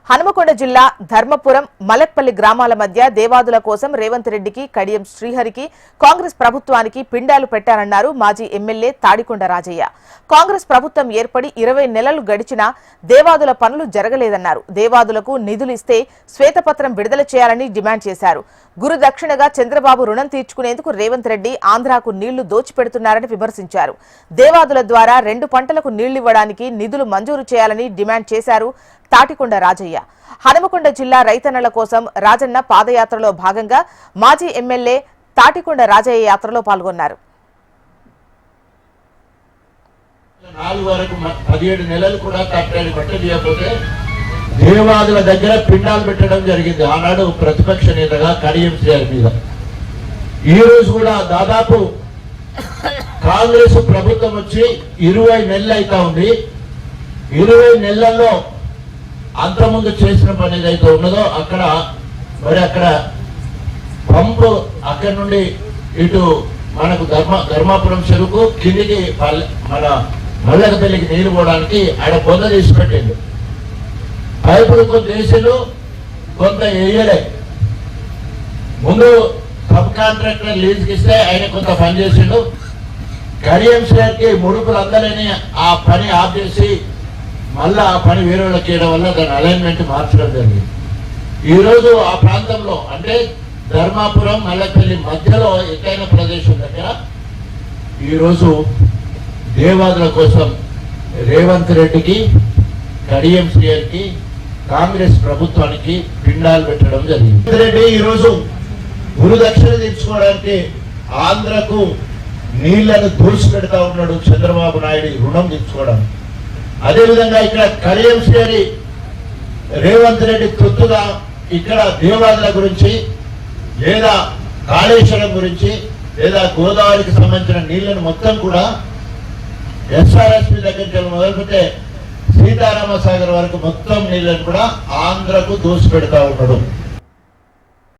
హనుమకొండ జిల్లా ధర్మపురం మలక్పల్లి గ్రామాల మధ్య దేవాదుల కోసం రేవంత్ రెడ్డికి కడియం శ్రీహరికి కాంగ్రెస్ ప్రభుత్వానికి పిండాలు పెట్టారన్నారు మాజీ ఎమ్మెల్యే తాడికొండ రాజయ్య. కాంగ్రెస్ ప్రభుత్వం ఏర్పడి 20 నెలలు గడిచినా దేవాదుల పనులు జరగలేదన్నారు. దేవాదులకు నిధులు ఇస్తే శ్వేతపత్రం విడుదల చేయాలని డిమాండ్ చేశారు. గురుదక్షిణగా చంద్రబాబు రుణం తీర్చుకునేందుకు రేవంత్ రెడ్డి ఆంధ్రాకు నీళ్లు దోచిపెడుతున్నారని విమర్శించారు. దేవాదుల ద్వారా 2 పంటలకు నీళ్లివ్వడానికి నిధులు మంజూరు చేయాలని డిమాండ్ చేశారు తాటికొండ రాజయ్య. హనుమకొండ జిల్లా రైతన్నల కోసం రాజన్న పాదయాత్రలో భాగంగా మాజీ ఎమ్మెల్యే తాటికొండ రాజయ్య యాత్రలో పాల్గొన్నారు. 17 నెలలు కూడా కట్టడి పట్టకపోతే దేవాదుల దగ్గర పిండాలు పెట్టడం జరిగింది. ఆనాడు ప్రతిపక్ష నేతగా కడియం శ్రీహరి మీద. ఈ రోజు కూడా దాదాపు కాంగ్రెస్ ప్రభుత్వం వచ్చి 20 నెలలు అవుతా ఉంది. 20 నెలల్లో అంతకుముందు చేసిన పని ఏదైతే ఉన్నదో అక్కడ పంపు అక్కడి నుండి ఇటు మనకు ధర్మాపురం చెరుకు కిందికి మన మల్లకపల్లికి నీరు పోవడానికి ఆడ బొంద తీసి పెట్టిండు. పైపులు కొంత వేసాడు, కొంత వేయలే. ముందు సబ్ కాంట్రాక్టర్ లీజుకి ఇస్తే ఆయన కొంత పని చేసిండు. కడియం శ్రీహరికి ముడుపులు అందలేని ఆ పని ఆఫ్ చేసి మళ్ళా ఆ పని వేరే వాళ్ళకి చేయడం వల్ల దాని అలైన్మెంట్ మార్చడం జరిగింది. ఈరోజు ఆ ప్రాంతంలో అంటే ధర్మాపురం మల్లపల్లి మధ్యలో ఎత్తైన ప్రదేశం దగ్గర ఈరోజు దేవాదుల కోసం రేవంత్ రెడ్డికి కడియం శ్రీహరికి కాంగ్రెస్ ప్రభుత్వానికి పిండాలు పెట్టడం జరిగింది. రేవంత్ రెడ్డి ఈరోజు గురుదక్షిణ తీర్చుకోవడానికి ఆంధ్రకు నీళ్లను దూసిపెడతా ఉన్నాడు. చంద్రబాబు నాయుడు రుణం తీర్చుకోవడానికి. అదేవిధంగా ఇక్కడ కడియం శ్రీహరి రేవంత్ రెడ్డి తొత్తుగా ఇక్కడ దేవాదుల గురించి లేదా కాళేశ్వరం గురించి లేదా గోదావరికి సంబంధించిన నీళ్లను మొత్తం కూడా ఎస్ఆర్ఎస్పీ దగ్గర నుంచి మొదలుపెట్టే సీతారామ సాగర్ వరకు మొత్తం నీళ్లను కూడా ఆంధ్రకు దూసిపెడతా ఉన్నాడు.